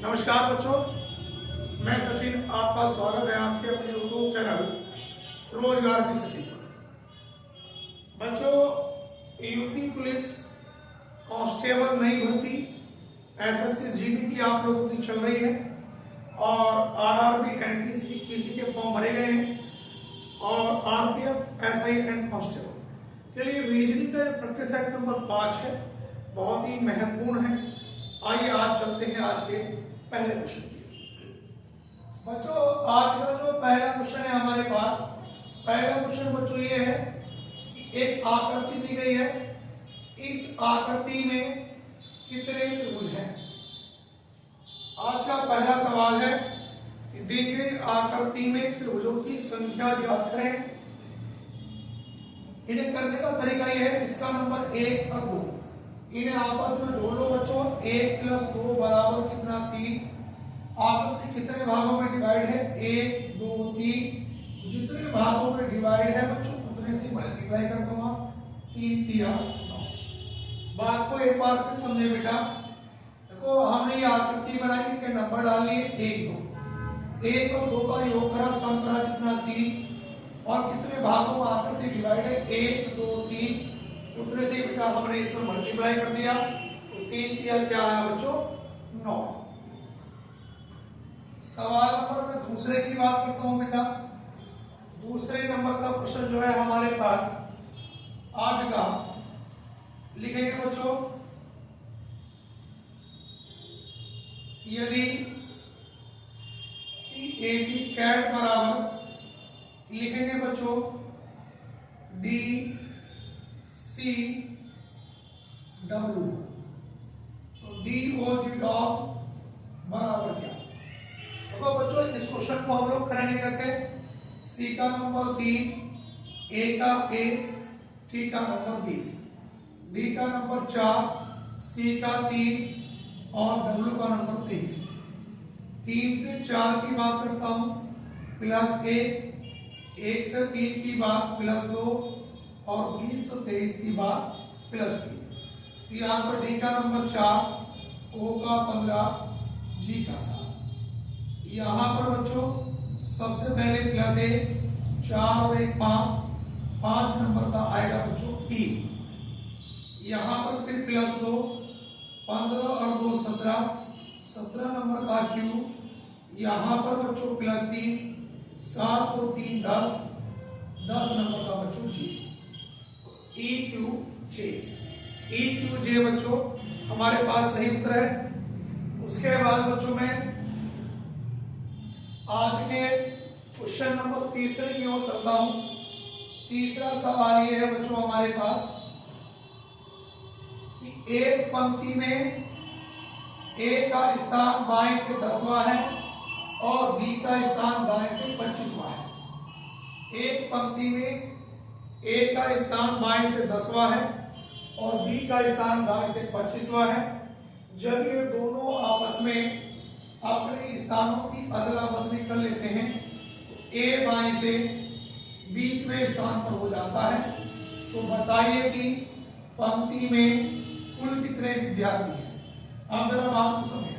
नमस्कार बच्चों, मैं सचिन, आपका स्वागत है आपके अपने यूट्यूब चैनल रोजगार की सचिन पर। बच्चों, यूपी पुलिस कांस्टेबल नई भर्ती एसएससी जीडी की आप लोगों की चल रही है और आरआरबी एनटीपीसी के फॉर्म भरे गए हैं और आरपीएफ एसआई एंड कांस्टेबल के लिए रीजनिंग का प्रैक्टिस सेट नंबर 5 है, बहुत ही महत्वपूर्ण है। आइए आज चलते हैं आज के पहले क्वेश्चन की। बच्चों, आज का जो पहला क्वेश्चन है हमारे पास, पहला क्वेश्चन बच्चों ये है कि एक आकृति दी गई है, इस आकृति में कितने त्रिभुज हैं। आज का पहला सवाल है कि दी गई आकृति में त्रिभुजों की संख्या ज्ञात करें। इन्हें करने का तरीका यह है, इसका नंबर 1 और 2 इन्हें आपस में जोड़ लो बच्चों। 1 + 2 बराबर कितना 3। आकृति कितने भागों में डिवाइड है? 1 2 3। जितने भागों में डिवाइड है बच्चों उतने से मल्टीप्लाई कर दूंगा। 3 3 9। बात को एक बार फिर समझे बेटा। देखो, हमने ये आकृति बनाई, इनके नंबर डाल लिए 1 2। 1 और 2 का योग करा, सम करा कितना 3। और कितने भागों में आकृति डिवाइड है? 1 2 3। उतने से बेटा हमने इसमें मल्टीप्लाई कर दिया तो 3 3 क्या आया बच्चों? 9। सवाल नंबर में दूसरे की बात करता हूं बेटा। दूसरे नंबर का क्वेश्चन जो है हमारे पास आज का लिखेंगे बच्चों, यदि CAT कैट बराबर लिखेंगे बच्चों DCW, तो DOG डॉग बराबर क्या? देखो बच्चों, इस क्वेश्चन को हम लोग करेंगे कैसे? C का नंबर 3, A का 1, T का नंबर 20, D का नंबर 4, C का 3 और W का नंबर 23। 3 से 4 की बात करता हूं प्लस 1 से 3 की बात प्लस 2 और 20 से 23 की बात प्लस 3। यहाँ पर D का नंबर 4, O का 15, G का 7। यहाँ पर बच्चों सबसे पहले प्लस 1, 4 और 1 5 नंबर का आएगा बच्चों T। यहाँ पर फिर प्लस 2, 15 और 2 17 नंबर का Q। यहाँ पर बच्चों प्लस 3, 7 और 3 10 नंबर का बच्चों G। EQJ बच्चों हमारे पास सही उत्तर है। उसके बाद बच्चों में आज के क्वेश्चन नंबर तीसरे की ओर चलता हूं। तीसरा सवाल ये है बच्चों हमारे पास कि एक पंक्ति में A का स्थान बाएं से 10वां है और B का स्थान दाएं से 25वां है। एक पंक्ति में A का स्थान बाएं से 10वां है और B का स्थान दाएं से 25वां है। जब ये दोनों आपस में अपने स्थानों की अदला बदली कर लेते हैं तो A बाएं से 20वें स्थान पर हो जाता है। तो बताइए कि पंक्ति में कुल कितने विद्यार्थी हैं। अब जरा बात को समझिए।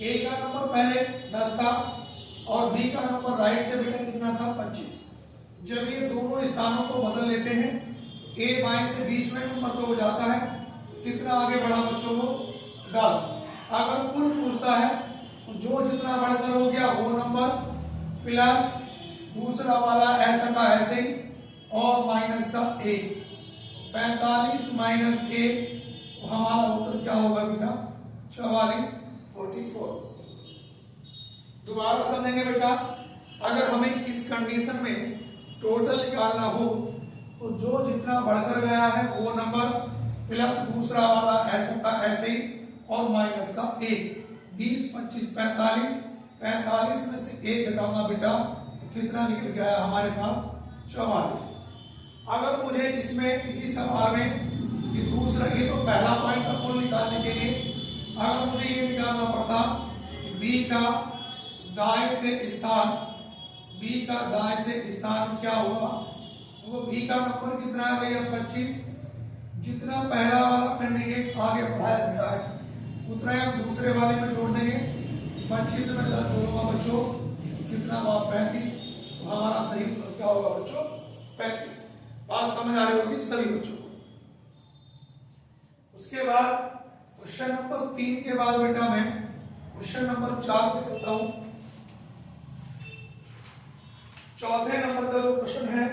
A का नंबर पहले 10 था और B का नंबर राइट से बेटा कितना था? 25। जब ये दोनों स्थानों को बदल लेते हैं तो A बाएं से 20वें नंबर पर हो जाता है। कितना आगे बढ़ा बच्चों को? 10। अगर कुल पूछता है तो जो जितना बढ़कर हो गया वो नंबर प्लस दूसरा वाला ऐसा का ऐसे ही और माइनस का 1। 45 माइनस 1 तो हमारा उत्तर क्या होगा बेटा? 44 44। दोबारा समझेंगे बेटा। अगर हमें इस कंडीशन में टोटल निकालना हो तो जो जितना बढ़कर गया है वो नंबर प्लस दूसरा वाला ऐसे का ऐसे ही और माइनस का 1। 20 25 45। 45 में से 1 घटाऊंगा बेटा तो कितना निकल गया हमारे पास? 44। अगर मुझे इसमें किसी सवाल में कि दूसरा, ये तो पहला पॉइंट का कुल निकालने के लिए अगर मुझे ये निकालना पड़ता कि B का दाएं से स्थान क्या हुआ, तो B का नंबर कितना है भैया? 25। जितना पहला वाला कैंडिडेट आगे बढ़ाया बेटा है उतना ही हम दूसरे वाले में जोड़ देंगे। 25 में 10 जोड़ूंगा बच्चों, कितना हुआ 35। तो हमारा सही उत्तर क्या होगा बच्चों 35। बात समझ आ रही होगी सभी बच्चों को। उसके बाद क्वेश्चन नंबर 3 के बाद बेटा मैं क्वेश्चन नंबर 4 पे चलता हूं। चौथे नंबर का जो क्वेश्चन है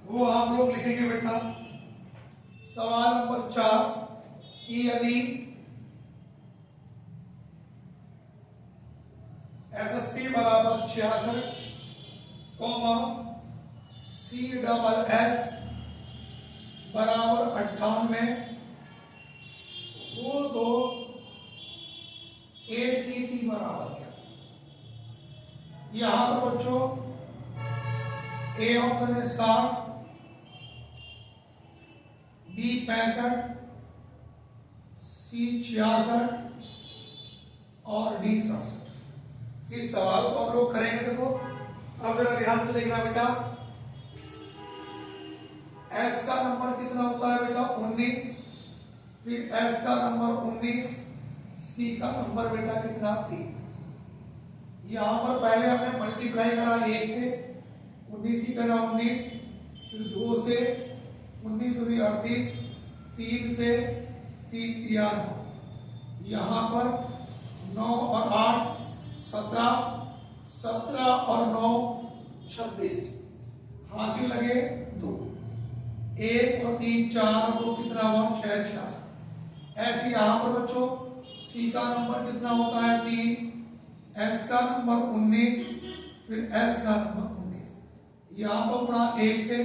वो आप लोग लिखेंगे बेटा। सवाल नंबर 4 कि यदि SSC बराबर 66, CSS बराबर 98 वो दो ACT बराबर क्या। यहां पर बच्चों ए ऑप्शन है 60, बी 65, सी 66 और डी 67। इस सवाल को आप लोग करेंगे। देखो अब जरा ध्यान से देखना बेटा, एस का नंबर कितना होता है बेटा 19, फिर एस का नंबर 19, सी का नंबर बेटा कितना 3। यहां पर पहले हमने मल्टीप्लाई करा 1 से, 19 ही करा 19, फिर 2 से 19 दूनी 38, 3 से 3 तिया 9, यहां पर 9 और 8 17, 17 और 9 26, हासिल लगे 2, 1 और 3 4, 2 कितना हुआ 6 66। ऐसे यहां पर बच्चों सी का नंबर कितना होता है 3, एस का नंबर 19, फिर एस का नंबर 19, यहां पर गुणा 1 से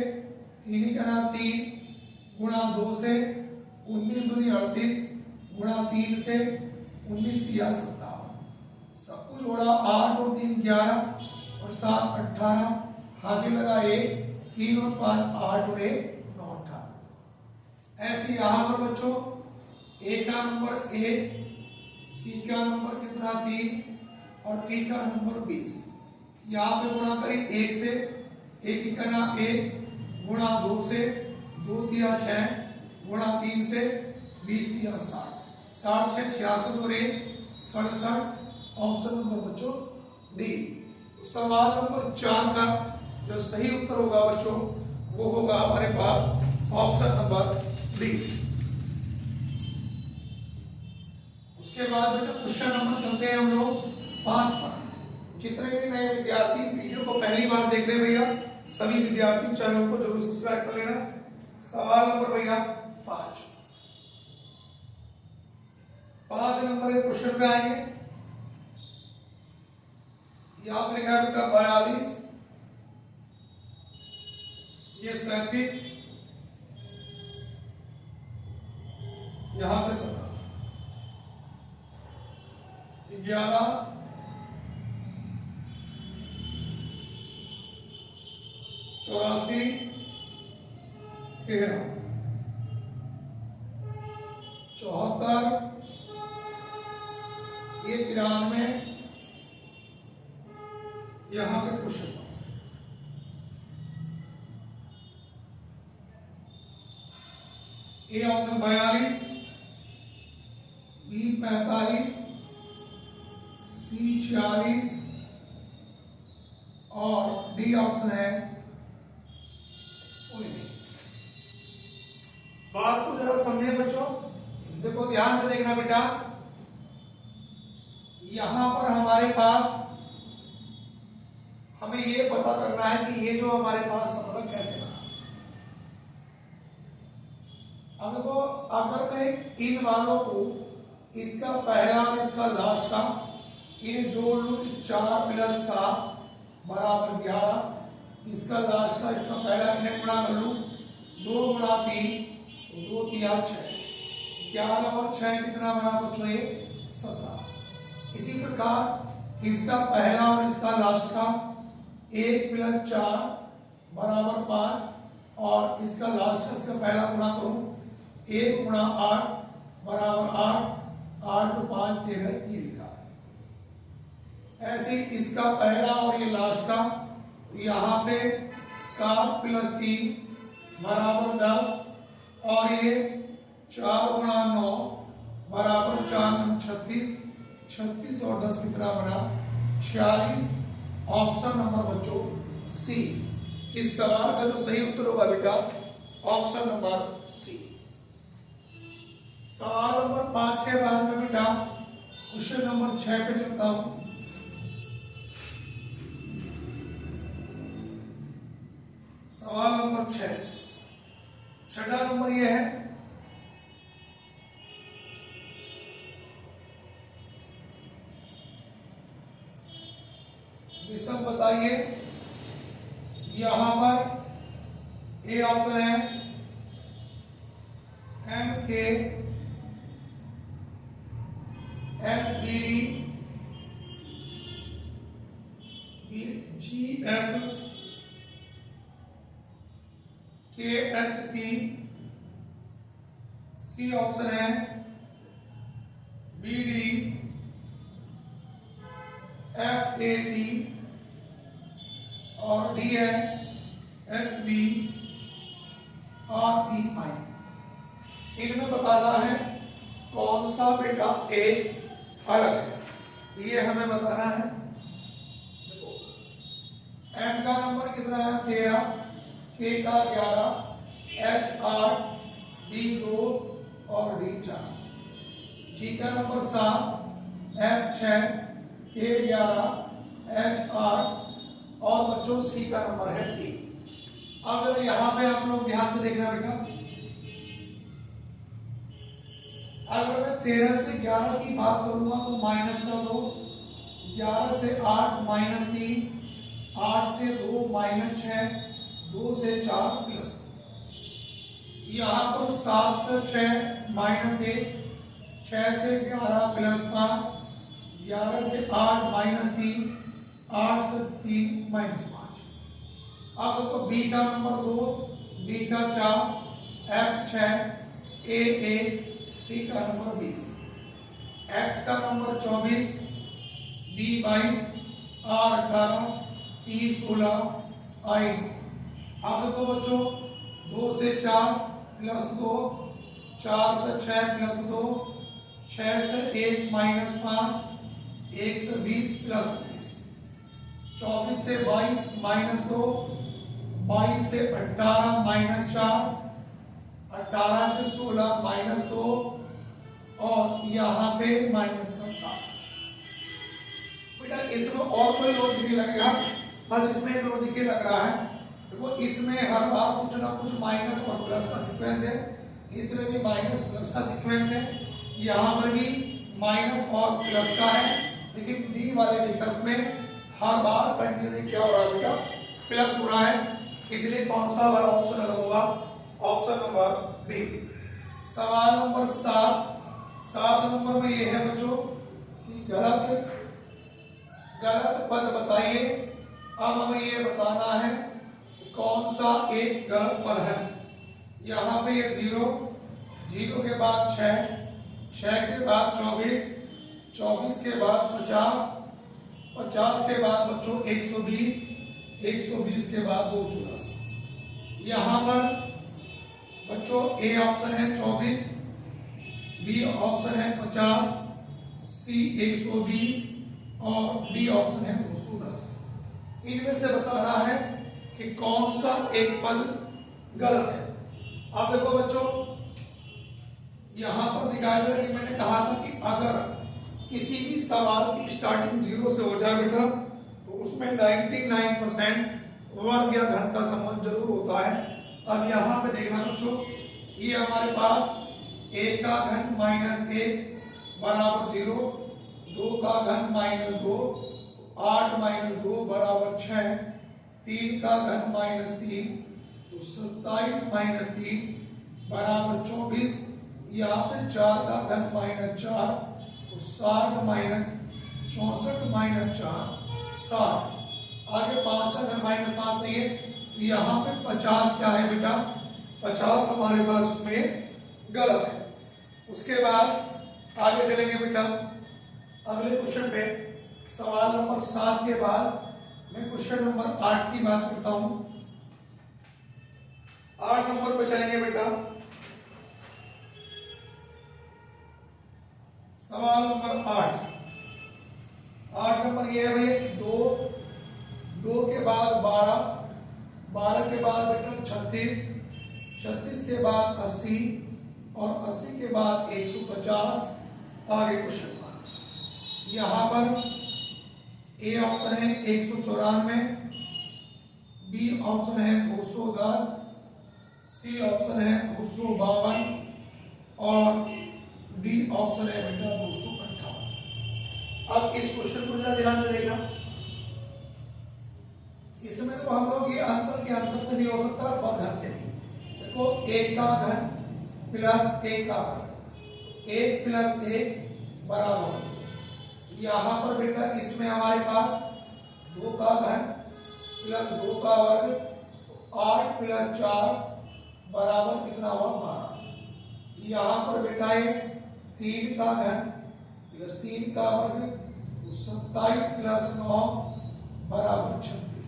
3 ही करना 3, गुणा 2 से 19 दूनी 38, गुणा 3 से 19 तिया 57, सब कुछ जोड़ा 8 और 3 11 और 7 18, हासिल लगा 1, 3 और 5 8 और 1 9 18। ऐसे यहां पर बच्चों ए का नंबर 1, सी का नंबर कितना 3 और टी का नंबर 20। यहां पे गुणा करें 1 से, 1 ही करना 1, गुणा 2 से 2 तिया 6, गुणा 3 से 20 तिया 60, 60 6 66 और 1 67। ऑप्शन नंबर बच्चों डी। सवाल नंबर 4 का जो सही उत्तर होगा बच्चों वो होगा हमारे पास ऑप्शन नंबर डी। उसके बाद बेटा क्वेश्चन नंबर चलते हैं हम लोग 5 पर। जितने भी नए विद्यार्थी वीडियो को पहली बार देख रहे भैया सभी विद्यार्थी चैनल को जरूर सब्सक्राइब कर लेना। सवाल नंबर भैया 5 नंबर के क्वेश्चन पे आएंगे। यहां पर लिखा है बेटा 42, ये 37, यहां पे 17, 11, 84, 13, 74, ये 93, यहां पे क्वेश्चन ए ऑप्शन 42, बी 45, सी 46 और डी ऑप्शन है कोई नहीं। बात को जरा समझे बच्चों, देखो ध्यान से देखना बेटा। यहां पर हमारे पास हमें ये पता करना है कि ये जो हमारे पास समतल कैसे बना। अब देखो अगर मैं इन वालों को इसका पहला और इसका लास्ट का इन्हें जोड़ लूं कि 4 + 7 बराबर 11, इसका लास्ट का इसका पहला इन्हें गुणा कर लूं 2 × 3 तो 2 तिया 6, 11 और 6 कितना बना बच्चों ये 17। इसी प्रकार इसका पहला और इसका लास्ट का 1 + 4 बराबर 5 और इसका लास्ट का इसका पहला गुणा करूं 1 × 8 बराबर 8, 8 और 5 13, ये लिखा। ऐसे ही इसका पहला और ये लास्ट का यहां पे 7 + 3 बराबर 10 और ये 4 × 9 बराबर 4 × 36, 36 और 10 कितना बना 46। ऑप्शन नंबर बच्चों सी। इस सवाल का जो सही उत्तर होगा बेटा ऑप्शन नंबर सी। सवाल नंबर 5 के बाद में बेटा क्वेश्चन नंबर 6 पे चलता हूं। सवाल नंबर 6, छठा नंबर यह है विषम बताइए। यहां पर ए ऑप्शन है M K H B D G F K H C. C option है B D F A T और डी है H B R P I. इनमें बताना है कौन सा बेटा ए अलग है, ये हमें बताना है। देखो एम का नंबर कितना है 13, के का 11, एच 8, डी 2 और डी 4। जी का नंबर 7, एफ 6, के 11, एच 8 और बच्चों सी का नंबर है 3। अब यहां पे आप लोग ध्यान से देखना बेटा, अगर मैं 13 से 11 की बात करूंगा तो माइनस का 2, 11 से 8 माइनस 3, 8 से 2 माइनस 6, 2 से 4 प्लस 2। यहां पर 7 से 6 माइनस 1, 6 से 11 प्लस 5, 11 से 8 माइनस 3, 8 से 3 माइनस 5। अब तो बी का नंबर 2, डी का 4, एफ 6, ए 1, टी का नंबर 20, एक्स का नंबर 24, डी 22, आर 18, पी 16, आई। अब देखो बच्चों 2 से 4 प्लस 2, 4 से 6 प्लस 2, 6 से 1 माइनस 5, 1 से 20 प्लस 20, 24 से 22 माइनस 2, 22 से 18 माइनस 4, 18 से 16 माइनस 2 और यहां पे माइनस का 7। बेटा इसमें और कोई लॉजिक नहीं लगेगा, बस इसमें एक लॉजिक लग रहा है। देखो इसमें हर बार कुछ ना कुछ माइनस और प्लस का सीक्वेंस है, इसमें भी माइनस प्लस का सीक्वेंस है, यहां पर भी माइनस और प्लस का है, लेकिन डी वाले विकल्प में हर बार कंटिन्यू क्या हो रहा है बेटा प्लस हो रहा है, इसलिए कौन सा वाला ऑप्शन अलग होगा ऑप्शन नंबर डी। सवाल नंबर 7 नंबर में यह है बच्चों कि गलत पद बताइए। अब हमें यह बताना है कि कौन सा एक गलत पद है। यहां पे ये 0, 0 के बाद 6, 6 के बाद 24, 24 के बाद 50, 50 के बाद बच्चों 120, 120 के बाद 210। यहां पर बच्चों ए ऑप्शन है 24, बी ऑप्शन है 50, सी 120 और डी ऑप्शन है 210। इनमें से बताना है कि कौन सा एक पद गलत है। अब देखो बच्चों यहां पर दिखाया गया कि मैंने कहा था कि अगर किसी भी सवाल की स्टार्टिंग 0 से हो जाए बेटा तो उसमें 99% वर्ग या घन का संबंध जरूर होता है। अब यहां पे देखना बच्चों ये हमारे पास 1 का घन माइनस 1 बराबर 0, 2 का घन माइनस 2, 8 माइनस 2 बराबर 6, 3 का घन माइनस 3 तो 27 माइनस 3 बराबर 24। यहाँ पे 4 का घन माइनस 4 तो 60 माइनस 64 माइनस 4 60। आगे 5 का घन माइनस 5 सही है, यहाँ पे 50 क्या है बेटा 50 हमारे पास इसमें गलत है। उसके बाद आगे चलेंगे बेटा अगले क्वेश्चन पे। सवाल नंबर 7 के बाद मैं क्वेश्चन नंबर 8 की बात करता हूं। 8 नंबर पे चलेंगे बेटा। सवाल नंबर 8 8 नंबर ये है भैया कि 2, 2 के बाद 12, 12 के बाद बेटा 36, 36 के बाद 80 और 80 के बाद 150। आगे क्वेश्चन यहां पर ए ऑप्शन है 194, बी ऑप्शन है 210, सी ऑप्शन है 252 और डी ऑप्शन है बेटा 258। अब इस क्वेश्चन को जरा ध्यान से देखना, इसमें तो हम लोग ये अंतर के अंतर से भी हो सकता है और घन से भी। देखो 1 का घन प्लस 1 का घन, 1 प्लस 1 बराबर, यहां पर बेटा इसमें हमारे पास 2 का घन प्लस 2 का वर्ग, 8 प्लस 4 बराबर कितना हुआ 12। यहां पर बेटा ये 3 का घन प्लस 3 का वर्ग, 27 प्लस 9 बराबर 36।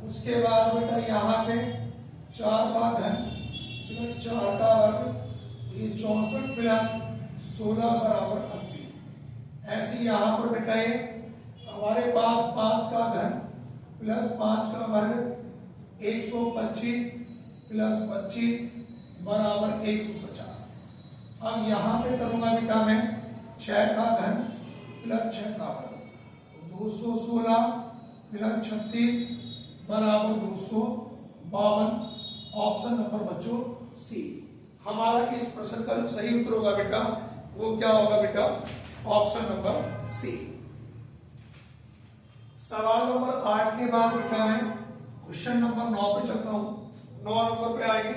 उसके बाद बेटा यहाँ पे 4 का घन प्लस 4 का वर्ग, ये 64 प्लस 16 बराबर 80। ऐसे यहाँ पर बेटा ये हमारे पास 5 का घन प्लस 5 का वर्ग, 125 प्लस 25 बराबर 150। अब यहाँ पे करूंगा बेटा मैं 6 का घन प्लस 6 का वर्ग, 216 प्लस 36 बराबर 252। ऑप्शन नंबर बच्चों सी हमारा इस प्रश्न का जो सही उत्तर होगा बेटा वो क्या होगा बेटा, ऑप्शन नंबर सी। सवाल नंबर 8 के बाद बेटा मैं क्वेश्चन नंबर 9 पे चलता हूं। 9 नंबर पे आएंगे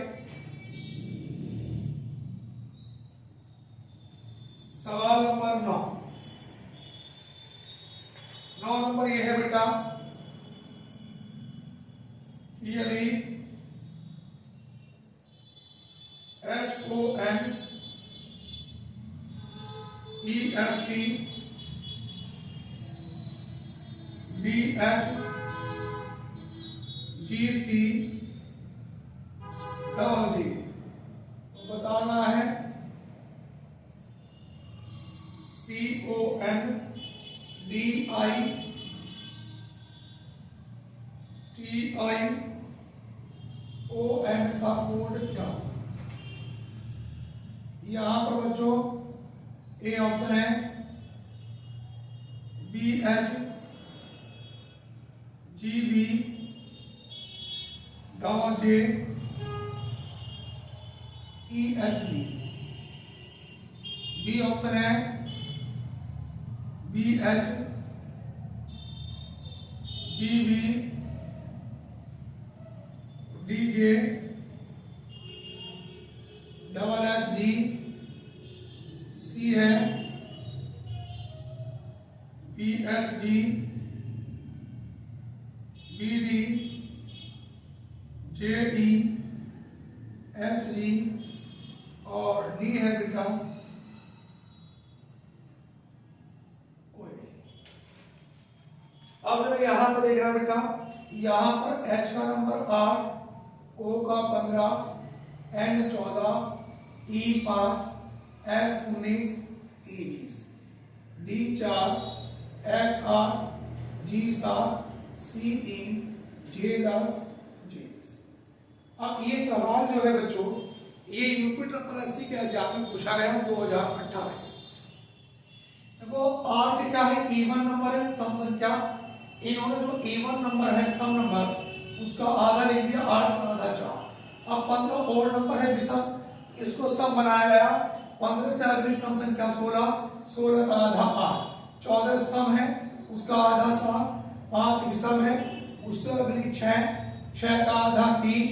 सवाल नंबर 9। 9 नंबर ये है बेटा, यदि HON EST BH GC GG तो बताना है CON DI TI ON का कोड क्या होगा। यहां पर बच्चों ए ऑप्शन है BH GB GG EHD। B option है BH GB DJ HHD। C है BHG BD JE HG और डी है बेटा कोई नहीं। अब जरा यहां पर देख रहा बेटा, यहां पर H का नंबर 8, O का 15, N 14, E 5, S 19, E 20, D 4, H 8, G 7, C 3, J 10, J 20। अब ये सवाल जो है बच्चों ये यूपी ट्रिपल एससी के एग्जाम में पूछा गया 2018। देखो 8 क्या है, इवन नंबर है, सम संख्या। इन्होंने जो इवन नंबर है सम नंबर उसका आधा लिख दिया, 8 का आधा 4। अब 15 और नंबर है विषम, इसको सम बनाया गया। 15 से अगली सम संख्या 16, 16 का आधा 8, 14 सम है उसका आधा 7, 5 विषम है उससे अगली 6, 6 का आधा 3,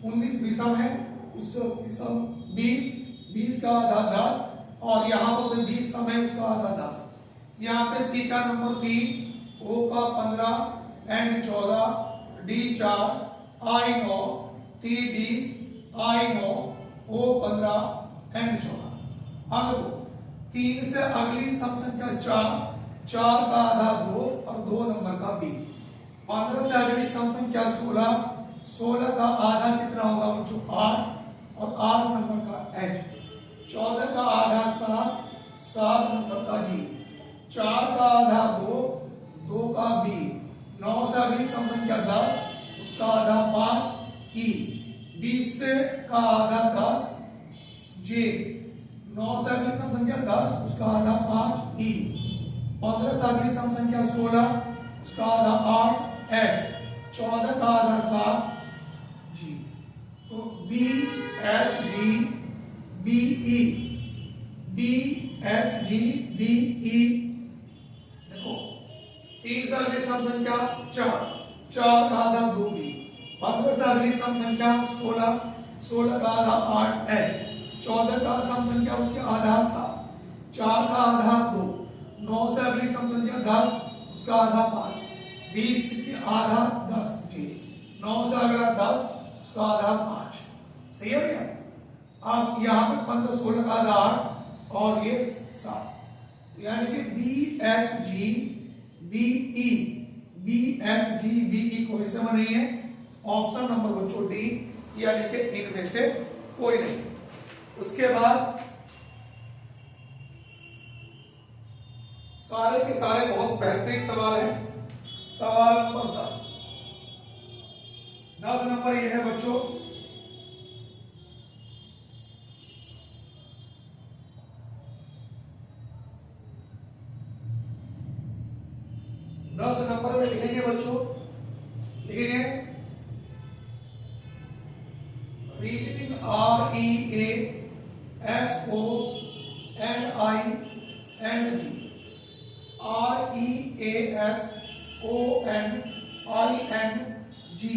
19 विषम है उससे विषम 20, 20 का आधा 10 और यहाँ पर 20 सम है उसका आधा 10। यहाँ पे सी का नंबर 3, O का 15, N 14, D 4, I 9, T 20, I 9, O 15, N 14। अब देखो 3 से अगली सम संख्या 4, 4 का आधा 2 और 2 नंबर का B। 15 से अगली सम संख्या 16, 16 का आधा कितना होगा बच्चों 8 और 8 नंबर का H। 14 का आधा 7, 7 नंबर का G। 4 का आधा 2 अगली सम संख्या 10, उसका आधा 5 ई। 20 का आधा 10 जे। 9 से अगली सम संख्या 10, उसका आधा 5 ई। 15 से अगली सम संख्या 16, उसका आधा 8 एच। 14 का आधा 7 जी। तो B H G B E, B H G B E. देखो 3 से अगली सम संख्या 4, 4 का आधा 2 बी। 15 से अगली सम संख्या 16, 16 का आधा 8 एच। 14 का सम संख्या उसके आधा 7, 4 का आधा 2। 9 से अगली सम संख्या 10, उसका आधा 5। 20 के आधा 10 जी। 9 से अगला 10, उसका आधा 5। सही है भैया। अब यहाँ पे 15, 16 का आधा 8 और ये 7, यानी कि B H G B E, B H G B E कोई से नहीं है। ऑप्शन नंबर बच्चों डी, यानी कि इनमें से कोई नहीं। उसके बाद सारे के सारे बहुत बेहतरीन सवाल है। सवाल नंबर 10, 10 नंबर ये है बच्चों, नंबर में लिखेंगे बच्चों, लिखेंगे reasoning R E A S O N I N G, R E A S O N I N G.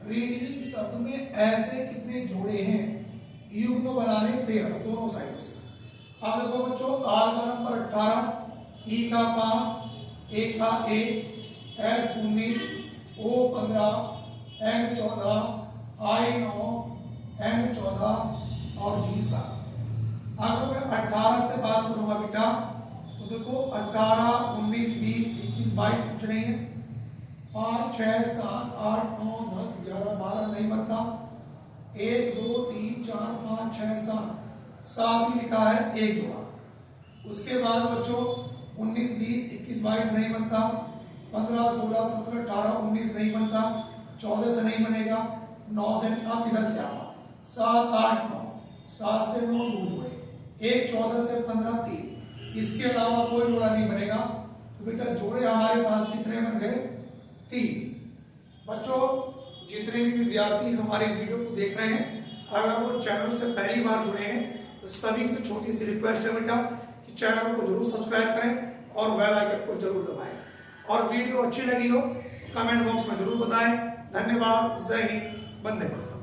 Reasoning शब्द में ऐसे कितने जोड़े हैं युग्म बनाने पेयर दोनों साइडों से। अब देखो बच्चों, आर का नंबर 18, ई का 5, ए का 1, एस 19, ओ 15, एन 14, आई 9, एन 14 और जी 7। अगर मैं 18 से बात करूंगा बेटा, तो देखो 18, 19, 20, 21, 22 कुछ नहीं है। 5, 6, 7, 8, 9, 10, 11, 12 नहीं बनता। 1, 2, 3, 4, 5, 6, 7, 7 ही लिखा है, एक जोड़ा। उसके बाद बच्चों 19, 20, 21, 22 नहीं बनता। 15, 16, 17, 18, 19 नहीं बनता। 14 से नहीं बनेगा। 9 से आप इधर से आवा 7, 8, 9, 7 से 9 2 जोड़े, 1, 14 से 15 3। इसके अलावा कोई जोड़ा नहीं बनेगा। तो बेटा जोड़े हमारे पास कितने बन गए? 3। बच्चों जितने भी विद्यार्थी हमारे वीडियो को देख रहे हैं, अगर वो चैनल से पहली बार जुड़े हैं तो सभी से छोटी सी रिक्वेस्ट है बेटा कि चैनल को जरूर सब्सक्राइब करें और बेल आइकन को जरूर दबाएं। और वीडियो अच्छी लगी हो तो कमेंट बॉक्स में जरूर बताएं। धन्यवाद। जय हिंद। वंदे मातरम।